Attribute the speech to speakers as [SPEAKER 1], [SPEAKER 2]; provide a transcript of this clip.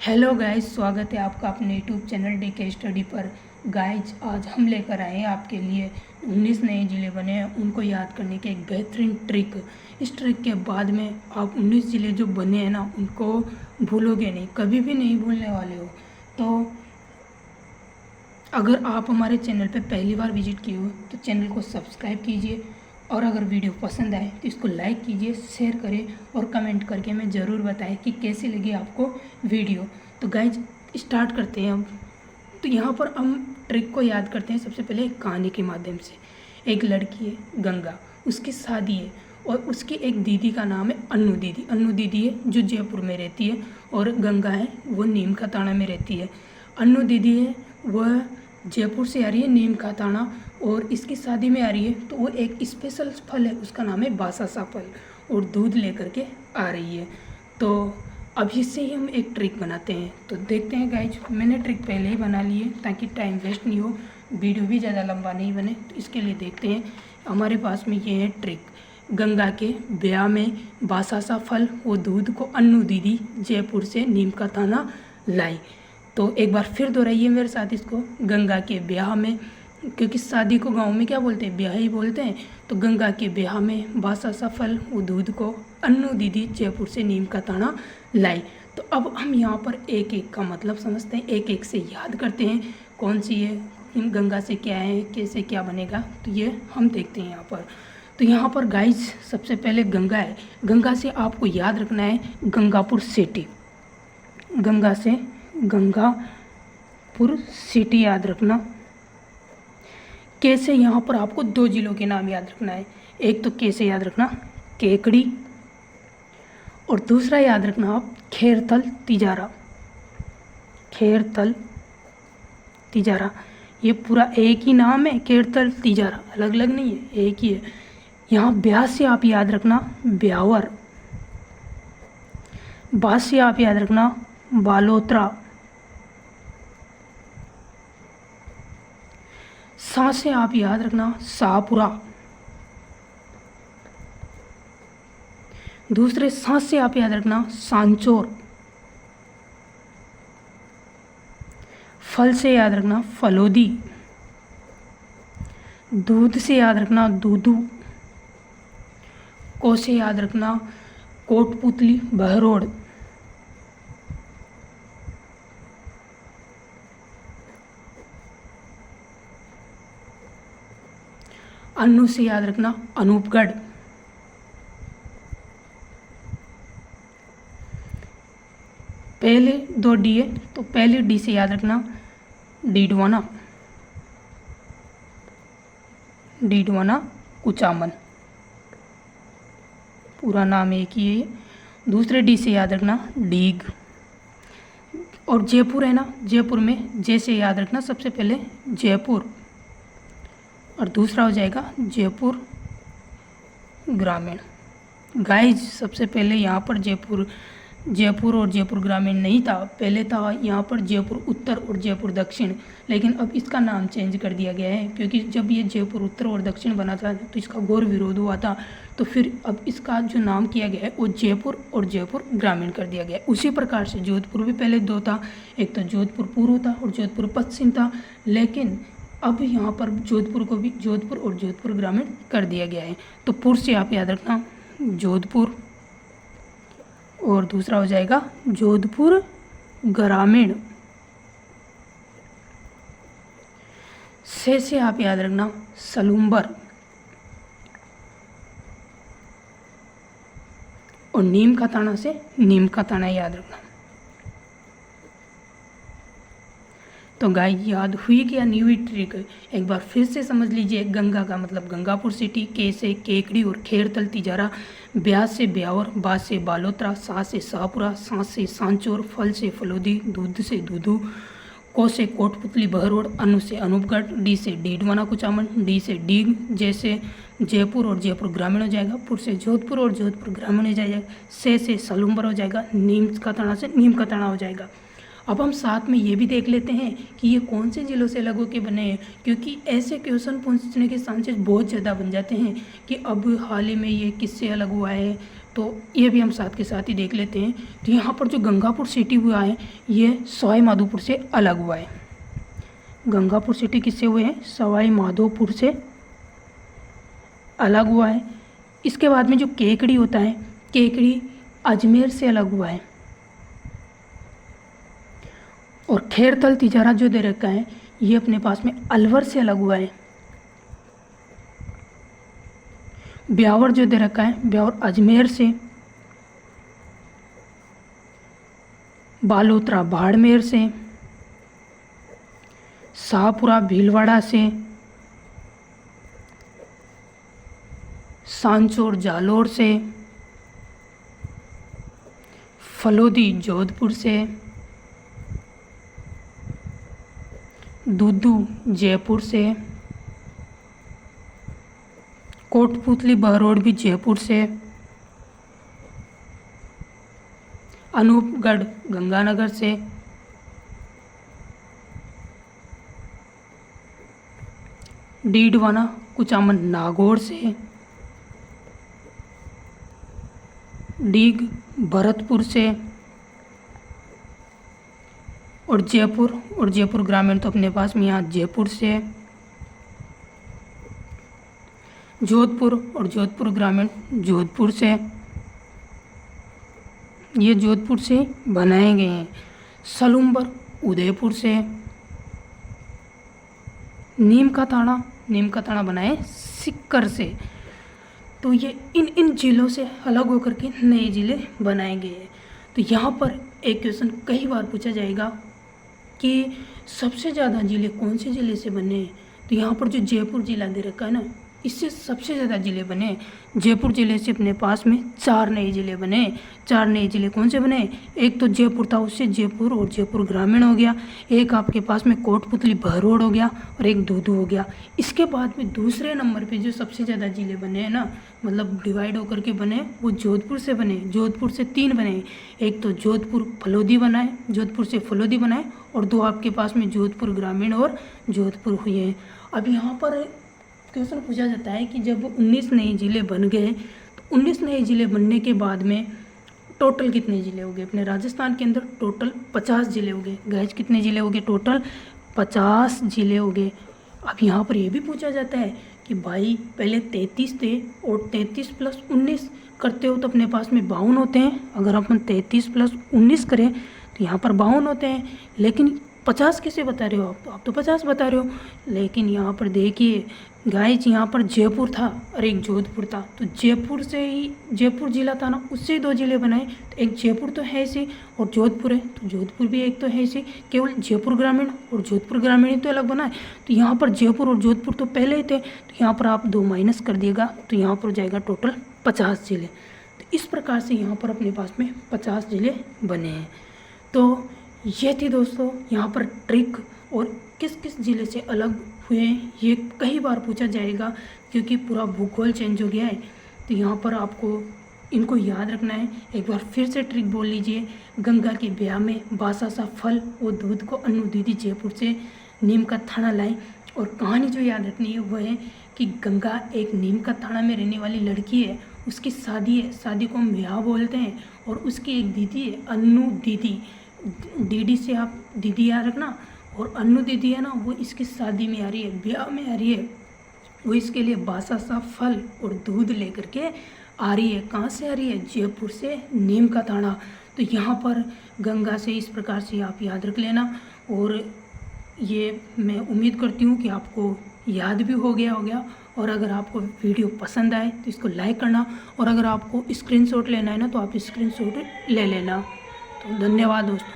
[SPEAKER 1] Hello guys, स्वागत है आपका अपने यूट्यूब चैनल डीके स्टडी पर। गाइस, आज हम लेकर आए हैं आपके लिए 19 नए ज़िले बने हैं उनको याद करने के एक बेहतरीन ट्रिक। इस ट्रिक के बाद में आप 19 ज़िले जो बने हैं ना उनको भूलोगे नहीं, कभी भी नहीं भूलने वाले हो। तो अगर आप हमारे चैनल पर पहली बार विजिट किए हो तो चैनल को सब्सक्राइब कीजिए, और अगर वीडियो पसंद आए तो इसको लाइक कीजिए, शेयर करें और कमेंट करके हमें ज़रूर बताएं कि कैसी लगी आपको वीडियो। तो गाइज स्टार्ट करते हैं हम। तो यहाँ पर हम ट्रिक को याद करते हैं सबसे पहले एक कहानी के माध्यम से। एक लड़की है गंगा, उसकी शादी है और उसकी एक दीदी का नाम है अन्नू दीदी। अन्नू दीदी है जो जयपुर में रहती है और गंगा है वो नीम का ताना में रहती है। अन्नू दीदी है वह जयपुर से आ रही है नीम का ताना, और इसकी शादी में आ रही है तो वो एक स्पेशल फल है, उसका नाम है बासासा फल, और दूध लेकर के आ रही है। तो अब इससे ही हम एक ट्रिक बनाते हैं। तो देखते हैं गाइज, मैंने ट्रिक पहले ही बना ली है ताकि टाइम वेस्ट नहीं हो, वीडियो भी ज़्यादा लंबा नहीं बने। तो इसके लिए देखते हैं, हमारे पास में ये है ट्रिक। गंगा के ब्याह में बासासा फल वो दूध को अन्नू दीदी जयपुर से नीम का ताना लाई। तो एक बार फिर दोहराइए मेरे साथ इसको। गंगा के ब्याह में, क्योंकि शादी को गांव में क्या बोलते हैं, ब्याह ही बोलते हैं। तो गंगा के ब्याह में बासासा फल वो दूध को अन्नू दीदी जयपुर से नीम का ताना लाई। तो अब हम यहाँ पर एक एक का मतलब समझते हैं, एक एक से याद करते हैं कौन सी है, गंगा से क्या है, कैसे क्या बनेगा। तो ये हम देखते हैं यहाँ पर। तो यहाँ पर गाइज सबसे पहले गंगा है। गंगा से आपको याद रखना है गंगापुर सिटी। गंगा से गंगापुर सिटी याद रखना। कैसे, यहाँ पर आपको दो जिलों के नाम याद रखना है। एक तो कैसे याद रखना केकड़ी, और दूसरा याद रखना आप खेरथल तिजारा। खेरथल तिजारा ये पूरा एक ही नाम है, खेरथल तिजारा, अलग अलग नहीं है, एक ही है। यहाँ ब्यास से आप याद रखना ब्यावर। बास से आप याद रखना बालोत्रा। सा से आप याद रखना शाहपुरा। दूसरे सांस से आप याद रखना सांचौर। फल से याद रखना फलोदी। दूध से याद रखना दूधू। को से याद रखना कोटपुतली बहरोड। अन्नू से याद रखना अनूपगढ़। पहले दो डी है तो पहले डी से याद रखना डीडवाना। डीडवाना कुचामन, पूरा नाम एक ही है। दूसरे डी से याद रखना डीग। और जयपुर है ना, जयपुर में जैसे याद रखना सबसे पहले जयपुर, और दूसरा हो जाएगा जयपुर ग्रामीण। गाइज सबसे पहले यहाँ पर जयपुर और जयपुर ग्रामीण नहीं था, पहले था यहाँ पर जयपुर उत्तर और जयपुर दक्षिण। लेकिन अब इसका नाम चेंज कर दिया गया है, क्योंकि जब ये जयपुर उत्तर और दक्षिण बना था तो इसका घोर विरोध हुआ था। तो फिर अब इसका जो नाम किया गया है वो जयपुर और जयपुर ग्रामीण कर दिया गया है। उसी प्रकार से जोधपुर भी पहले दो था, एक तो जोधपुर पूर्व था और जोधपुर पश्चिम था। लेकिन अब यहाँ पर जोधपुर को भी जोधपुर और जोधपुर ग्रामीण कर दिया गया है। तो पुर से आप याद रखना जोधपुर, और दूसरा हो जाएगा जोधपुर ग्रामीण। से आप याद रखना सलूम्बर, और नीम का ताना से नीम का ताना याद रखना। तो गाय याद हुई क्या नहीं हुई ट्रिक, एक बार फिर से समझ लीजिए। गंगा का मतलब गंगापुर सिटी, के से केकड़ी और खेरथल तिजारा, ब्यास से ब्यावर, बास से बालोत्रा, सा से शाहपुरा, सांस से सांचौर, फल से फलोदी, दूध से दूधू, को से कोटपुतली बहरोड, अनु से अनूपगढ़, डी से डीडवाना कुचामन, डी से डीग जैसे जयपुर और जयपुर ग्रामीण हो जाएगा, पुर से जोधपुर और जोधपुर ग्रामीण हो जाएगा, से सलूम्बर हो जाएगा, नीम का ताना से नीम का ताना हो जाएगा। अब हम साथ में ये भी देख लेते हैं कि ये कौन से ज़िलों से अलग होकर बने हैं, क्योंकि ऐसे क्वेश्चन पूछने के चांसेस बहुत ज़्यादा बन जाते हैं कि अब हाल ही में ये किससे अलग हुआ है, तो ये भी हम साथ के साथ ही देख लेते हैं। तो यहाँ पर जो गंगापुर सिटी हुआ है ये सवाई माधोपुर से अलग हुआ है। गंगापुर सिटी किससे हुए हैं? सवाई माधोपुर से अलग हुआ है। इसके बाद में जो केकड़ी होता है, केकड़ी अजमेर से अलग हुआ है। और खेरतल तिजारा जो दे रखा है ये अपने पास में अलवर से अलग हुआ है। ब्यावर जो दे रखा है, ब्यावर अजमेर से। बालोतरा बाड़मेर से। शाहपुरा भीलवाड़ा से। सांचौर जालोर से। फलोदी जोधपुर से। दूदू जयपुर से। कोटपुतली बहरोड भी जयपुर से। अनूपगढ़ गंगानगर से। डीडवाना कुचामन नागौर से। डीग भरतपुर से। और जयपुर ग्रामीण तो अपने पास में यहाँ जयपुर से। जोधपुर ग्रामीण जोधपुर से। ये जोधपुर से बनाए गए हैं। सलूम्बर उदयपुर से। नीम का ताना बनाए सिक्कर से। तो ये इन जिलों से अलग होकर के नए ज़िले बनाए गए हैं। तो यहाँ पर एक क्वेश्चन कई बार पूछा जाएगा कि सबसे ज़्यादा ज़िले कौन से ज़िले से बने हैं। तो यहाँ पर जो जयपुर ज़िला दे रखा है ना, इससे सबसे ज़्यादा ज़िले बने। जयपुर ज़िले से अपने पास में 4 नए ज़िले बने। 4 नए ज़िले कौन से बने? एक तो जयपुर था, उससे जयपुर और जयपुर ग्रामीण हो गया। एक आपके पास में कोटपुतली बहरोड हो गया और एक दूदू हो गया। इसके बाद में दूसरे नंबर पे जो सबसे ज़्यादा ज़िले बने हैं ना, मतलब डिवाइड होकर के बने, वो जोधपुर से बने। जोधपुर से 3 बने। एक तो जोधपुर फलोदी बनाए, जोधपुर से फलोदी बनाए, और 2 आपके पास में जोधपुर ग्रामीण और जोधपुर हुए हैं। अब यहाँ पर क्वेश्चन पूछा जाता है कि जब 19 नए ज़िले बन गए, तो 19 नए ज़िले बनने के बाद में टोटल कितने ज़िले हो गए? अपने राजस्थान के अंदर टोटल 50 ज़िले हो गए। गाइस कितने ज़िले हो गए? टोटल 50 ज़िले हो गए। अब यहाँ पर ये भी पूछा जाता है कि भाई पहले 33 थे और 33 + 19 करते हो तो अपने पास में 52 होते हैं। अगर अपन 33 + 19 करें तो यहाँ पर 52 होते हैं। लेकिन 50 कैसे बता रहे हो आप तो 50 बता रहे हो। लेकिन यहाँ पर देखिए गाइस, यहाँ पर जयपुर था और एक जोधपुर था। तो जयपुर से ही जयपुर ज़िला था ना, उससे ही 2 ज़िले बनाए। तो एक जयपुर तो है इसी और जोधपुर है, तो जोधपुर भी एक तो है इसी। केवल जयपुर ग्रामीण और जोधपुर ग्रामीण ही तो अलग बनाए। तो यहाँ पर जयपुर और जोधपुर तो पहले ही थे, तो यहाँ पर आप 2 माइनस कर दिएगा तो यहाँ पर जाएगा टोटल 50 ज़िले। तो इस प्रकार से यहाँ पर अपने पास में 50 ज़िले बने हैं। तो ये थी दोस्तों यहाँ पर ट्रिक, और किस किस ज़िले से अलग हुए हैं ये कई बार पूछा जाएगा क्योंकि पूरा भूगोल चेंज हो गया है। तो यहाँ पर आपको इनको याद रखना है। एक बार फिर से ट्रिक बोल लीजिए। गंगा के ब्याह में बासा सा फल और दूध को अन्नू दीदी जयपुर से नीम का थाना लाई। और कहानी जो याद रखनी है वो है कि गंगा एक नीम का थाना में रहने वाली लड़की है, उसकी शादी है, शादी को हम ब्याह बोलते हैं, और उसकी एक दीदी है अन्नू दीदी, डीडी से आप दीदी याद रखना। और अन्नू दीदी है ना, वो इसकी शादी में आ रही है, ब्याह में आ रही है। वो इसके लिए बासा सा फल और दूध लेकर के आ रही है। कहाँ से आ रही है? जयपुर से नीम का थाना। तो यहाँ पर गंगा से इस प्रकार से आप याद रख लेना। और ये मैं उम्मीद करती हूँ कि आपको याद भी हो गया। और अगर आपको वीडियो पसंद आए तो इसको लाइक करना, और अगर आपको स्क्रीनशॉट लेना है ना तो आप स्क्रीनशॉट ले लेना। तो धन्यवाद दोस्तों।